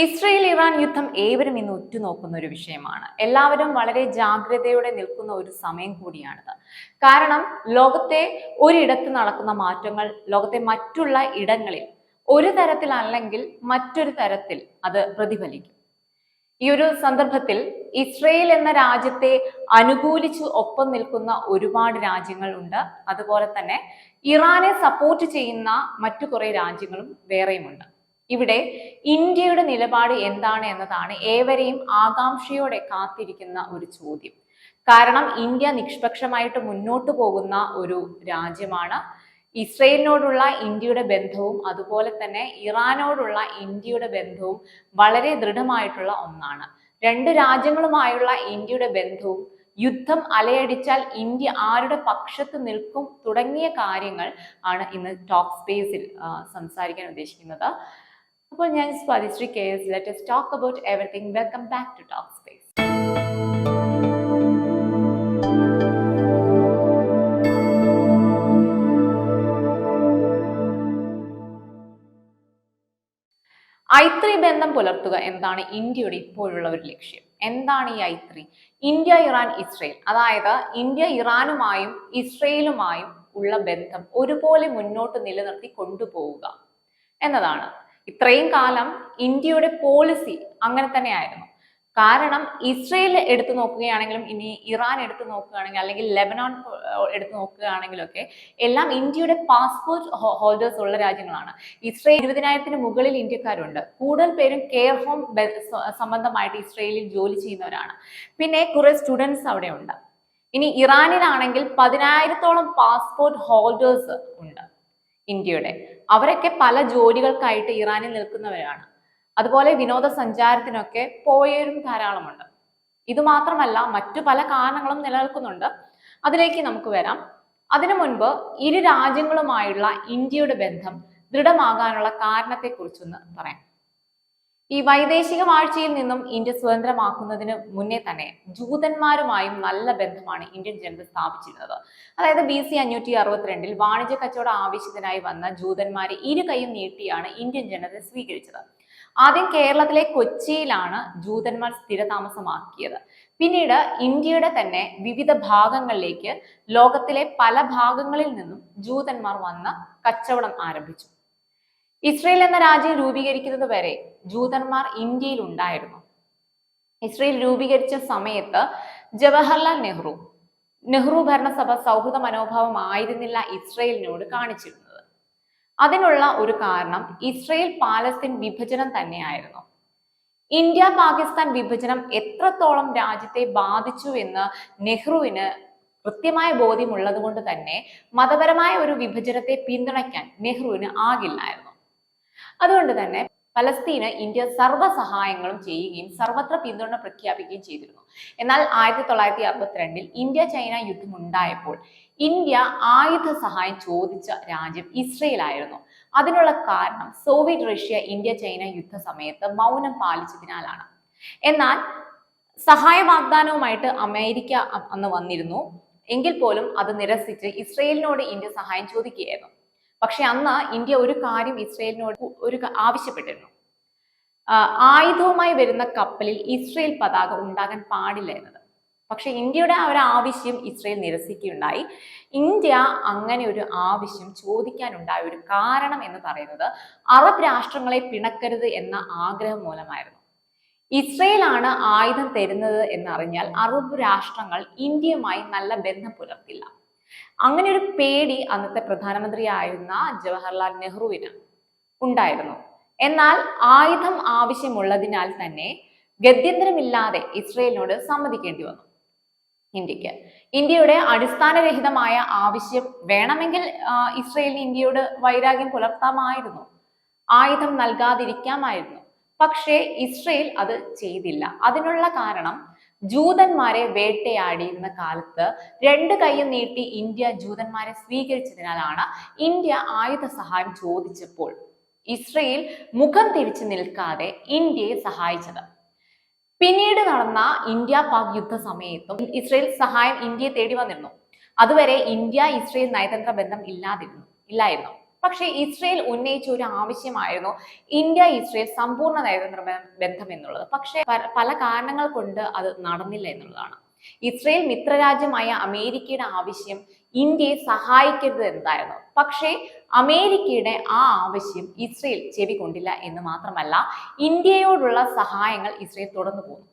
Israel Iran യുദ്ധം ഏവരും ഇന്ന് ഉറ്റുനോക്കുന്ന ഒരു വിഷയമാണ്. എല്ലാവരും വളരെ ജാഗ്രതയോടെ നിൽക്കുന്ന ഒരു സമയം കൂടിയാണിത്. കാരണം ലോകത്തെ ഒരിടത്ത് നടക്കുന്ന മാറ്റങ്ങൾ ലോകത്തെ മറ്റുള്ള ഇടങ്ങളിൽ ഒരു തരത്തിൽ അല്ലെങ്കിൽ മറ്റൊരു തരത്തിൽ അത് പ്രതിഫലിക്കും. ഈ ഒരു സന്ദർഭത്തിൽ ഇസ്രയേൽ എന്ന രാജ്യത്തെ അനുകൂലിച്ചു ഒപ്പം നിൽക്കുന്ന ഒരുപാട് രാജ്യങ്ങൾ ഉണ്ട്. അതുപോലെ തന്നെ ഇറാനെ സപ്പോർട്ട് ചെയ്യുന്ന മറ്റു കുറെ രാജ്യങ്ങളും വേറെയുമുണ്ട്. ഇവിടെ ഇന്ത്യയുടെ നിലപാട് എന്താണ് എന്നതാണ് ഏവരെയും ആകാംക്ഷയോടെ കാത്തിരിക്കുന്ന ഒരു ചോദ്യം. കാരണം ഇന്ത്യ നിഷ്പക്ഷമായിട്ട് മുന്നോട്ട് പോകുന്ന ഒരു രാജ്യമാണ്. ഇസ്രയേലിനോടുള്ള ഇന്ത്യയുടെ ബന്ധവും അതുപോലെ തന്നെ ഇറാനോടുള്ള ഇന്ത്യയുടെ ബന്ധവും വളരെ ദൃഢമായിട്ടുള്ള ഒന്നാണ്. രണ്ട് രാജ്യങ്ങളുമായുള്ള ഇന്ത്യയുടെ ബന്ധവും യുദ്ധം അലയടിച്ചാൽ ഇന്ത്യ ആരുടെ പക്ഷത്ത് നിൽക്കും തുടങ്ങിയ കാര്യങ്ങൾ ആണ് ഇന്ന് ടോക്ക് സ്പേസിൽ സംസാരിക്കാൻ ഉദ്ദേശിക്കുന്നത്. അപ്പോൾ ഞാൻ Swathisree KS. Let us talk about everything. Welcome back to Talk Space. ഐത്രി ബന്ധം പുലർത്തുക എന്താണ് ഇന്ത്യയുടെ ഇപ്പോഴുള്ള ഒരു ലക്ഷ്യം. എന്താണ് ഈ ഐത്രി? ഇന്ത്യ, ഇറാൻ, ഇസ്രയേൽ, അതായത് ഇന്ത്യ ഇറാനുമായും ഇസ്രയേലുമായും ഉള്ള ബന്ധം ഒരുപോലെ മുന്നോട്ട് നിലനിർത്തി കൊണ്ടുപോവുക എന്നതാണ്. ഇത്രയും കാലം ഇന്ത്യയുടെ പോളിസി അങ്ങനെ തന്നെയായിരുന്നു. കാരണം ഇസ്രയേൽ എടുത്തു നോക്കുകയാണെങ്കിലും ഇനി ഇറാൻ എടുത്തു നോക്കുകയാണെങ്കിൽ അല്ലെങ്കിൽ ലെബനോൺ എടുത്തു നോക്കുകയാണെങ്കിലൊക്കെ എല്ലാം ഇന്ത്യയുടെ പാസ്പോർട്ട് ഹോൾഡേഴ്സ് ഉള്ള രാജ്യങ്ങളാണ്. ഇസ്രയേൽ 20,000-ന് മുകളിൽ ഇന്ത്യക്കാരുണ്ട്. കൂടുതൽ പേരും കെയർ ഹോം സംബന്ധമായിട്ട് ഇസ്രയേലിൽ ജോലി ചെയ്യുന്നവരാണ്. പിന്നെ കുറെ സ്റ്റുഡൻസ് അവിടെ ഉണ്ട്. ഇനി ഇറാനിലാണെങ്കിൽ 10,000-ഓളം പാസ്പോർട്ട് ഹോൾഡേഴ്സ് ഉണ്ട് ഇന്ത്യയുടെ. അവരൊക്കെ പല ജോലികൾക്കായിട്ട് ഇറാനിൽ നിൽക്കുന്നവരാണ്. അതുപോലെ വിനോദസഞ്ചാരത്തിനൊക്കെ പോയവരും ധാരാളമുണ്ട്. ഇത് മാത്രമല്ല മറ്റു പല കാരണങ്ങളും നിലനിൽക്കുന്നുണ്ട്. അതിലേക്ക് നമുക്ക് വരാം. അതിനു മുൻപ് ഇരു രാജ്യങ്ങളുമായുള്ള ഇന്ത്യയുടെ ബന്ധം ദൃഢമാകാനുള്ള കാരണത്തെക്കുറിച്ചൊന്ന് പറയാം. ഈ വൈദേശിക വാഴ്ചയിൽ നിന്നും ഇന്ത്യ സ്വതന്ത്രമാക്കുന്നതിന് മുന്നേ തന്നെ ജൂതന്മാരുമായും നല്ല ബന്ധമാണ് ഇന്ത്യൻ ജനത സ്ഥാപിച്ചിരുന്നത്. അതായത് BC 562 വാണിജ്യ കച്ചവട ആവശ്യത്തിനായി വന്ന ജൂതന്മാരെ ഇരു കൈയും നീട്ടിയാണ് ഇന്ത്യൻ ജനത സ്വീകരിച്ചത്. ആദ്യം കേരളത്തിലെ കൊച്ചിയിലാണ് ജൂതന്മാർ സ്ഥിരതാമസമാക്കിയത്. പിന്നീട് ഇന്ത്യയുടെ തന്നെ വിവിധ ഭാഗങ്ങളിലേക്ക് ലോകത്തിലെ പല ഭാഗങ്ങളിൽ നിന്നും ജൂതന്മാർ വന്ന് കച്ചവടം ആരംഭിച്ചു. ഇസ്രയേൽ എന്ന രാജ്യം രൂപീകരിക്കുന്നത് വരെ ജൂതന്മാർ ഇന്ത്യയിൽ ഉണ്ടായിരുന്നു. ഇസ്രയേൽ രൂപീകരിച്ച സമയത്ത് ജവഹർലാൽ നെഹ്റു ഭരണസഭ സൗഹൃദ മനോഭാവം ആയിരുന്നില്ല ഇസ്രയേലിനോട് കാണിച്ചിരുന്നത്. അതിനുള്ള ഒരു കാരണം ഇസ്രയേൽ പാലസ്തീൻ വിഭജനം തന്നെയായിരുന്നു. ഇന്ത്യ പാകിസ്ഥാൻ വിഭജനം എത്രത്തോളം രാജ്യത്തെ ബാധിച്ചു എന്ന് നെഹ്റുവിന് കൃത്യമായ ബോധ്യമുള്ളത് കൊണ്ട് തന്നെ മതപരമായ ഒരു വിഭജനത്തെ പിന്തുണയ്ക്കാൻ നെഹ്റുവിന് ആകില്ലായിരുന്നു. അതുകൊണ്ട് തന്നെ പലസ്തീന് ഇന്ത്യ സർവ്വ സഹായങ്ങളും ചെയ്യുകയും സർവത്ര പിന്തുണ പ്രഖ്യാപിക്കുകയും ചെയ്തിരുന്നു. എന്നാൽ 1962 ഇന്ത്യ ചൈന യുദ്ധം ഉണ്ടായപ്പോൾ ഇന്ത്യ ആയുധ സഹായം ചോദിച്ച രാജ്യം ഇസ്രയേൽ ആയിരുന്നു. അതിനുള്ള കാരണം സോവിയറ്റ് റഷ്യ ഇന്ത്യ ചൈന യുദ്ധ സമയത്ത് മൗനം പാലിച്ചതിനാലാണ്. എന്നാൽ സഹായ വാഗ്ദാനവുമായിട്ട് അമേരിക്ക അന്ന് വന്നിരുന്നു. എങ്കിൽ പോലും അത് നിരസിച്ച് ഇസ്രയേലിനോട് ഇന്ത്യ സഹായം ചോദിക്കുകയായിരുന്നു. പക്ഷെ അന്ന് ഇന്ത്യ ഒരു കാര്യം ഇസ്രയേലിനോട് ആവശ്യപ്പെട്ടിരുന്നു. ആയുധവുമായി വരുന്ന കപ്പലിൽ ഇസ്രയേൽ പതാക ഉണ്ടാകാൻ പാടില്ല എന്നത്. പക്ഷെ ഇന്ത്യയുടെ ആ ഒരു ആവശ്യം ഇസ്രയേൽ നിരസിക്കുകയുണ്ടായി. ഇന്ത്യ അങ്ങനെ ഒരു ആവശ്യം ചോദിക്കാനുണ്ടായ ഒരു കാരണം എന്ന് പറയുന്നത് അറബ് രാഷ്ട്രങ്ങളെ പിണക്കരുത് എന്ന ആഗ്രഹം മൂലമായിരുന്നു. ഇസ്രയേലാണ് ആയുധം തരുന്നത് എന്നറിഞ്ഞാൽ അറബ് രാഷ്ട്രങ്ങൾ ഇന്ത്യയുമായി നല്ല ബന്ധം പുലർത്തില്ല. അങ്ങനെ ഒരു പേടി അന്നത്തെ പ്രധാനമന്ത്രിയായിരുന്ന ജവഹർലാൽ നെഹ്റുവിന് ഉണ്ടായിരുന്നു. എന്നാൽ ആയുധം ആവശ്യമുള്ളതിനാൽ തന്നെ ഗത്യന്തരമില്ലാതെ ഇസ്രയേലിനോട് സമ്മതിക്കേണ്ടി വന്നു ഇന്ത്യക്ക്. ഇന്ത്യയുടെ അടിസ്ഥാനരഹിതമായ ആവശ്യം വേണമെങ്കിൽ ഇസ്രയേലിന് ഇന്ത്യയോട് വൈരാഗ്യം പുലർത്താമായിരുന്നു, ആയുധം നൽകാതിരിക്കാമായിരുന്നു. പക്ഷേ ഇസ്രയേൽ അത് ചെയ്തില്ല. അതിനുള്ള കാരണം ജൂതന്മാരെ വേട്ടയാടിയിരുന്ന കാലത്ത് രണ്ട് കൈയും നീട്ടി ഇന്ത്യ ജൂതന്മാരെ സ്വീകരിച്ചതിനാലാണ് ഇന്ത്യ ആയുധ സഹായം ചോദിച്ചപ്പോൾ ഇസ്രയേൽ മുഖം തിരിച്ചു നിൽക്കാതെ ഇന്ത്യയെ സഹായിച്ചത്. പിന്നീട് നടന്ന ഇന്ത്യ പാക് യുദ്ധ സമയത്തും ഇസ്രയേൽ സഹായം ഇന്ത്യയെ തേടി വന്നിരുന്നു. അതുവരെ ഇന്ത്യ ഇസ്രയേൽ നയതന്ത്ര ബന്ധം ഇല്ലായിരുന്നു. പക്ഷേ ഇസ്രയേൽ ഉന്നയിച്ച ഒരു ആവശ്യമായിരുന്നു ഇന്ത്യ ഇസ്രയേൽ സമ്പൂർണ്ണ നയതന്ത്ര ബന്ധം എന്നുള്ളത്. പക്ഷേ പല കാരണങ്ങൾ കൊണ്ട് അത് നടന്നില്ല എന്നുള്ളതാണ്. ഇസ്രയേൽ മിത്രരാജ്യമായ അമേരിക്കയുടെ ആവശ്യം ഇന്ത്യയെ സഹായിക്കരുത് എന്നായിരുന്നു. പക്ഷേ അമേരിക്കയുടെ ആ ആവശ്യം ഇസ്രയേൽ ചെവി കൊണ്ടില്ല എന്ന് മാത്രമല്ല, ഇന്ത്യയോടുള്ള സഹായങ്ങൾ ഇസ്രയേൽ തുടർന്നു പോന്നു.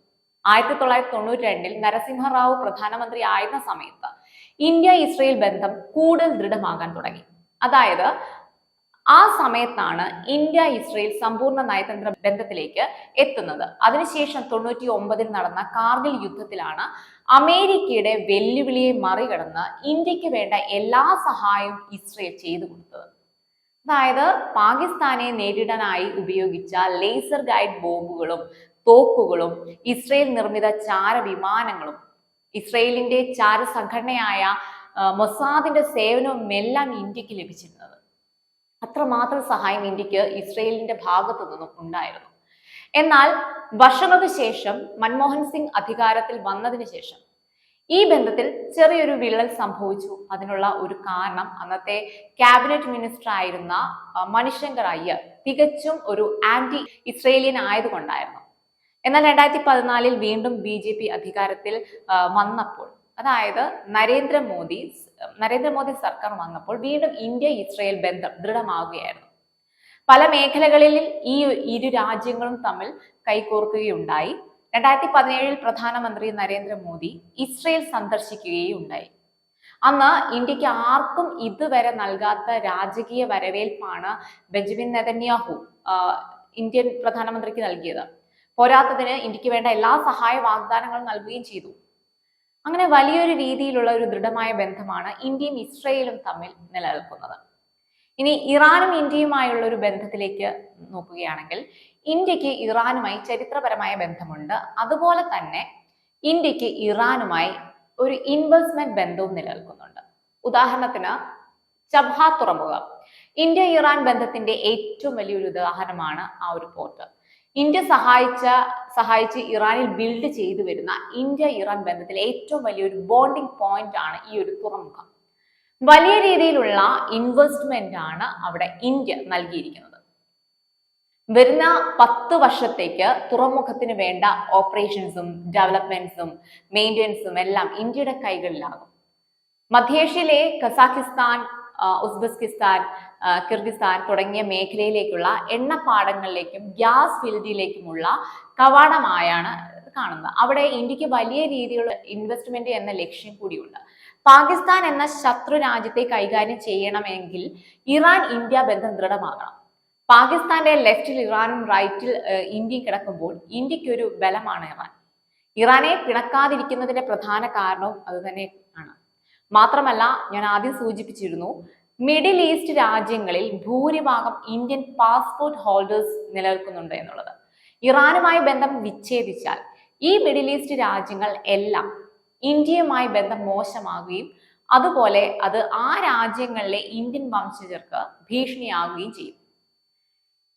1992 നരസിംഹറാവു പ്രധാനമന്ത്രി ആയിരുന്ന സമയത്ത് ഇന്ത്യ ഇസ്രയേൽ ബന്ധം കൂടുതൽ ദൃഢമാകാൻ തുടങ്ങി. അതായത് ആ സമയത്താണ് ഇന്ത്യ ഇസ്രയേൽ സമ്പൂർണ്ണ നയതന്ത്ര ബന്ധത്തിലേക്ക് എത്തുന്നത്. അതിനുശേഷം 99 നടന്ന കാർഗിൽ യുദ്ധത്തിലാണ് അമേരിക്കയുടെ വെല്ലുവിളിയെ മറികടന്ന് ഇന്ത്യക്ക് വേണ്ട എല്ലാ സഹായവും ഇസ്രയേൽ ചെയ്തു കൊടുത്തത്. അതായത് പാകിസ്ഥാനെ നേരിടാനായി ഉപയോഗിച്ച ലേസർ ഗൈഡ് ബോംബുകളും തോക്കുകളും ഇസ്രയേൽ നിർമ്മിത ചാര വിമാനങ്ങളും ഇസ്രയേലിന്റെ ചാര സംഘടനയായ മൊസാദിന്റെ സേവനവും എല്ലാം ഇന്ത്യക്ക് ലഭിച്ചിരുന്നത്. അത്രമാത്രം സഹായം ഇന്ത്യക്ക് ഇസ്രയേലിന്റെ ഭാഗത്തു നിന്നും ഉണ്ടായിരുന്നു. എന്നാൽ വർഷങ്ങൾക്ക് ശേഷം മൻമോഹൻ സിംഗ് അധികാരത്തിൽ വന്നതിന് ശേഷം ഈ ബന്ധത്തിൽ ചെറിയൊരു വിള്ളൽ സംഭവിച്ചു. അതിനുള്ള ഒരു കാരണം അന്നത്തെ ക്യാബിനറ്റ് മിനിസ്റ്റർ ആയിരുന്ന മണിശങ്കർ അയ്യർ തികച്ചും ഒരു ആന്റി ഇസ്രയേലിയൻ ആയതുകൊണ്ടായിരുന്നു. എന്നാൽ 2014 വീണ്ടും BJP അധികാരത്തിൽ വന്നപ്പോൾ, അതായത് നരേന്ദ്രമോദി സർക്കാർ വന്നപ്പോൾ വീണ്ടും ഇന്ത്യ ഇസ്രയേൽ ബന്ധം ദൃഢമാവുകയായിരുന്നു. പല മേഖലകളിൽ ഈ ഇരു രാജ്യങ്ങളും തമ്മിൽ കൈകോർക്കുകയുണ്ടായി. 2017 പ്രധാനമന്ത്രി നരേന്ദ്രമോദി ഇസ്രയേൽ സന്ദർശിക്കുകയുണ്ടായി. അന്ന് ഇന്ത്യക്ക് ആർക്കും ഇതുവരെ നൽകാത്ത രാജകീയ വരവേൽപ്പാണ് ബെഞ്ചമിൻ നെതന്യാഹു ഇന്ത്യൻ പ്രധാനമന്ത്രിക്ക് നൽകിയത്. പോരാത്തതിന് ഇന്ത്യക്ക് വേണ്ട എല്ലാ സഹായ വാഗ്ദാനങ്ങളും നൽകുകയും ചെയ്തു. അങ്ങനെ വലിയൊരു രീതിയിലുള്ള ഒരു ദൃഢമായ ബന്ധമാണ് ഇന്ത്യയും ഇസ്രയേലും തമ്മിൽ നിലനിൽക്കുന്നത്. ഇനി ഇറാനും ഇന്ത്യയുമായുള്ള ഒരു ബന്ധത്തിലേക്ക് നോക്കുകയാണെങ്കിൽ, ഇന്ത്യക്ക് ഇറാനുമായി ചരിത്രപരമായ ബന്ധമുണ്ട്. അതുപോലെ തന്നെ ഇന്ത്യക്ക് ഇറാനുമായി ഒരു ഇൻവെസ്റ്റ്മെന്റ് ബന്ധവും നിലനിൽക്കുന്നുണ്ട്. ഉദാഹരണത്തിന് ചബഹാർ തുറമുഖം ഇന്ത്യ ഇറാൻ ബന്ധത്തിന്റെ ഏറ്റവും വലിയൊരു ഉദാഹരണമാണ് ആ ഒരു പോർട്ട്. ഇന്ത്യ സഹായിച്ച് ഇറാനിൽ ബിൽഡ് ചെയ്തു വരുന്ന ഇന്ത്യ ഇറാൻ ബന്ധത്തിലെ ഏറ്റവും വലിയൊരു ബോണ്ടിങ് പോയിന്റ് ആണ് ഈ ഒരു തുറമുഖം. വലിയ രീതിയിലുള്ള ഇൻവെസ്റ്റ്മെന്റ് ആണ് അവിടെ ഇന്ത്യ നൽകിയിരിക്കുന്നത്. വരുന്ന 10 വർഷത്തേക്ക് തുറമുഖത്തിന് വേണ്ട ഓപ്പറേഷൻസും ഡെവലപ്മെന്റ്സും മെയിൻ്റെനൻസും എല്ലാം ഇന്ത്യയുടെ കൈകളിലാകും. മധ്യേഷ്യയിലെ കസാഖിസ്ഥാൻ, ഉസ്ബെക്കിസ്ഥാൻ, കിർഗിസ്ഥാൻ തുടങ്ങിയ മേഖലയിലേക്കുള്ള എണ്ണപ്പാടങ്ങളിലേക്കും ഗ്യാസ് ഫീൽഡിലേക്കുമുള്ള കവാടമായാണ് കാണുന്നത്. അവിടെ ഇന്ത്യക്ക് വലിയ രീതിയിലുള്ള ഇൻവെസ്റ്റ്മെന്റ് എന്ന ലക്ഷ്യം കൂടിയുണ്ട്. പാകിസ്ഥാൻ എന്ന ശത്രു രാജ്യത്തെ കൈകാര്യം ചെയ്യണമെങ്കിൽ ഇറാൻ ഇന്ത്യ ബന്ധം ദൃഢമാകണം. പാകിസ്ഥാന്റെ ലെഫ്റ്റിൽ ഇറാനും റൈറ്റിൽ ഇന്ത്യയും കിടക്കുമ്പോൾ ഇന്ത്യക്ക് ഒരു ബലമാണ് ഇറാൻ. ഇറാനെ പിണക്കാതിരിക്കുന്നതിന്റെ പ്രധാന കാരണവും അത് തന്നെയാണ്. മാത്രമല്ല, ഞാൻ ആദ്യം സൂചിപ്പിച്ചിരുന്നു, മിഡിൽ ഈസ്റ്റ് രാജ്യങ്ങളിൽ ഭൂരിഭാഗം ഇന്ത്യൻ പാസ്പോർട്ട് ഹോൾഡേഴ്സ് നിലനിൽക്കുന്നുണ്ട് എന്നുള്ളത്. ഇറാനുമായി ബന്ധം വിച്ഛേദിച്ചാൽ ഈ മിഡിൽ ഈസ്റ്റ് രാജ്യങ്ങൾ എല്ലാം ഇന്ത്യയുമായി ബന്ധം മോശമാകുകയും അതുപോലെ അത് ആ രാജ്യങ്ങളിലെ ഇന്ത്യൻ വംശജർക്ക് ഭീഷണിയാകുകയും ചെയ്യും.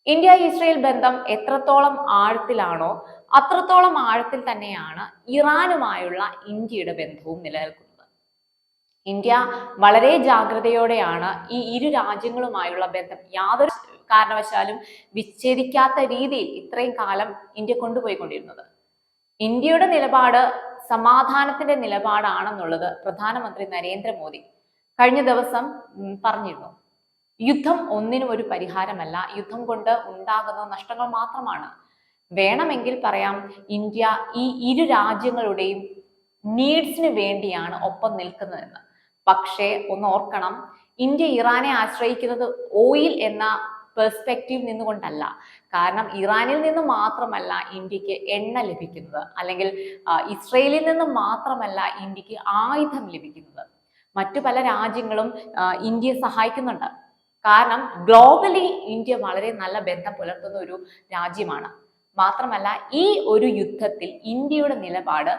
ഇന്ത്യ ഇസ്രയേൽ ബന്ധം എത്രത്തോളം ആഴത്തിലാണോ അത്രത്തോളം ആഴത്തിൽ തന്നെയാണ് ഇറാനുമായുള്ള ഇന്ത്യയുടെ ബന്ധവും നിലനിൽക്കുന്നത്. ഇന്ത്യ വളരെ ജാഗ്രതയോടെയാണ് ഈ ഇരു രാജ്യങ്ങളുമായുള്ള ബന്ധം യാതൊരു കാരണവശാലും വിച്ഛേദിക്കാത്ത രീതിയിൽ ഇത്രയും കാലം ഇന്ത്യ കൊണ്ടുപോയിക്കൊണ്ടിരുന്നത്. ഇന്ത്യയുടെ നിലപാട് സമാധാനത്തിന്റെ നിലപാടാണെന്നുള്ളത് പ്രധാനമന്ത്രി നരേന്ദ്രമോദി കഴിഞ്ഞ ദിവസം പറഞ്ഞിരുന്നു. യുദ്ധം ഒന്നിനും ഒരു പരിഹാരമല്ല, യുദ്ധം കൊണ്ട് ഉണ്ടാകുന്ന നഷ്ടങ്ങൾ മാത്രമാണ്. വേണമെങ്കിൽ പറയാം, ഇന്ത്യ ഈ ഇരു രാജ്യങ്ങളുടെയും നീഡ്സിന് വേണ്ടിയാണ് ഒപ്പം നിൽക്കുന്നതെന്ന്. പക്ഷേ ഒന്ന് ഓർക്കണം, ഇന്ത്യ ഇറാനെ ആശ്രയിക്കുന്നത് ഓയിൽ എന്ന പെർസ്പെക്റ്റീവ് നിന്നുകൊണ്ടല്ല. കാരണം ഇറാനിൽ നിന്ന് മാത്രമല്ല ഇന്ത്യക്ക് എണ്ണ ലഭിക്കുന്നത്, അല്ലെങ്കിൽ ഇസ്രയേലിൽ നിന്ന് മാത്രമല്ല ഇന്ത്യക്ക് ആയുധം ലഭിക്കുന്നത്. മറ്റു പല രാജ്യങ്ങളും ഇന്ത്യയെ സഹായിക്കുന്നുണ്ട്. കാരണം ഗ്ലോബലി ഇന്ത്യ വളരെ നല്ല ബന്ധം പുലർത്തുന്ന ഒരു രാജ്യമാണ്. മാത്രമല്ല, ഈ ഒരു യുദ്ധത്തിൽ ഇന്ത്യയുടെ നിലപാട്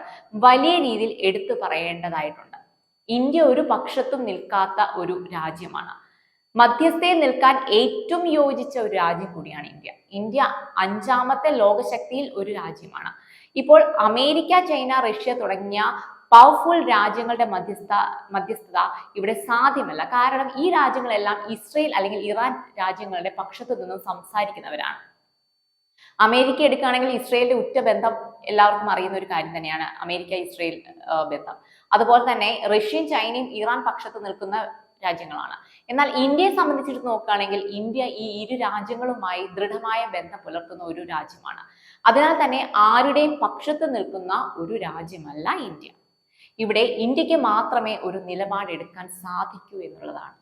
വലിയ രീതിയിൽ എടുത്തു പറയേണ്ടതായിട്ടുണ്ട്. ഇന്ത്യ ഒരു പക്ഷത്തും നിൽക്കാത്ത ഒരു രാജ്യമാണ്. മധ്യസ്ഥയിൽ നിൽക്കാൻ ഏറ്റവും യോജിച്ച ഒരു രാജ്യം കൂടിയാണ് ഇന്ത്യ. ഇന്ത്യ 5ാമത്തെ ലോകശക്തിയിൽ ഒരു രാജ്യമാണ്. ഇപ്പോൾ അമേരിക്ക, ചൈന, റഷ്യ തുടങ്ങിയ പവർഫുൾ രാജ്യങ്ങളുടെ മധ്യസ്ഥത ഇവിടെ സാധ്യമല്ല. കാരണം ഈ രാജ്യങ്ങളെല്ലാം ഇസ്രയേൽ അല്ലെങ്കിൽ ഇറാൻ രാജ്യങ്ങളുടെ പക്ഷത്തു നിന്നും സംസാരിക്കുന്നവരാണ്. അമേരിക്ക എടുക്കുകയാണെങ്കിൽ ഇസ്രയേലിന്റെ ഉറ്റ ബന്ധം എല്ലാവർക്കും അറിയുന്ന ഒരു കാര്യം തന്നെയാണ് അമേരിക്ക ഇസ്രയേൽ ബന്ധം. അതുപോലെ തന്നെ റഷ്യയും ചൈനയും ഇറാൻ പക്ഷത്ത് നിൽക്കുന്ന രാജ്യങ്ങളാണ്. എന്നാൽ ഇന്ത്യയെ സംബന്ധിച്ചിട്ട് നോക്കുകയാണെങ്കിൽ ഇന്ത്യ ഈ ഇരു രാജ്യങ്ങളുമായി ദൃഢമായ ബന്ധം പുലർത്തുന്ന ഒരു രാജ്യമാണ്. അതിനാൽ തന്നെ ആരുടെയും പക്ഷത്ത് നിൽക്കുന്ന ഒരു രാജ്യമല്ല ഇന്ത്യ. ഇവിടെ ഇന്ത്യക്ക് മാത്രമേ ഒരു നിലപാടെടുക്കാൻ സാധിക്കൂ എന്നുള്ളതാണ്.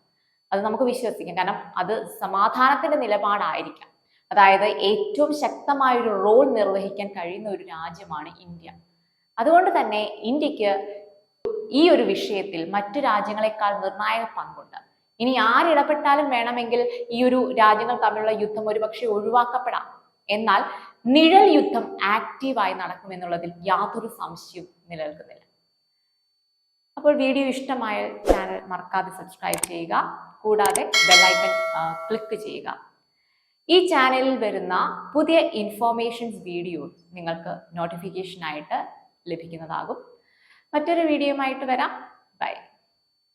അത് നമുക്ക് വിശ്വസിക്കാം. കാരണം അത് സമാധാനത്തിന്റെ നിലപാടായിരിക്കാം. അതായത് ഏറ്റവും ശക്തമായ ഒരു റോൾ നിർവഹിക്കാൻ കഴിയുന്ന ഒരു രാജ്യമാണ് ഇന്ത്യ. അതുകൊണ്ട് തന്നെ ഇന്ത്യക്ക് ഈ ഒരു വിഷയത്തിൽ മറ്റു രാജ്യങ്ങളെക്കാൾ നിർണായക പങ്കുണ്ട്. ഇനി ആരിടപെട്ടാലും വേണമെങ്കിൽ ഈ ഒരു രാജ്യങ്ങൾ തമ്മിലുള്ള യുദ്ധം ഒരുപക്ഷെ ഒഴിവാക്കപ്പെടാം. എന്നാൽ നിഴൽ യുദ്ധം ആക്റ്റീവായി നടക്കുമെന്നുള്ളതിൽ യാതൊരു സംശയവും നിലനിൽക്കുന്നില്ല. അപ്പോൾ വീഡിയോ ഇഷ്ടമായ ചാനൽ മറക്കാതെ സബ്സ്ക്രൈബ് ചെയ്യുക. കൂടാതെ ബെല്ലൈക്കൺ ക്ലിക്ക് ചെയ്യുക. ഈ ചാനലിൽ വരുന്ന പുതിയ ഇൻഫോർമേഷൻസ് വീഡിയോസ് നിങ്ങൾക്ക് നോട്ടിഫിക്കേഷൻ ആയിട്ട് ലഭിക്കുന്നതാകും. മറ്റൊരു വീഡിയോയുമായിട്ട് വരാം.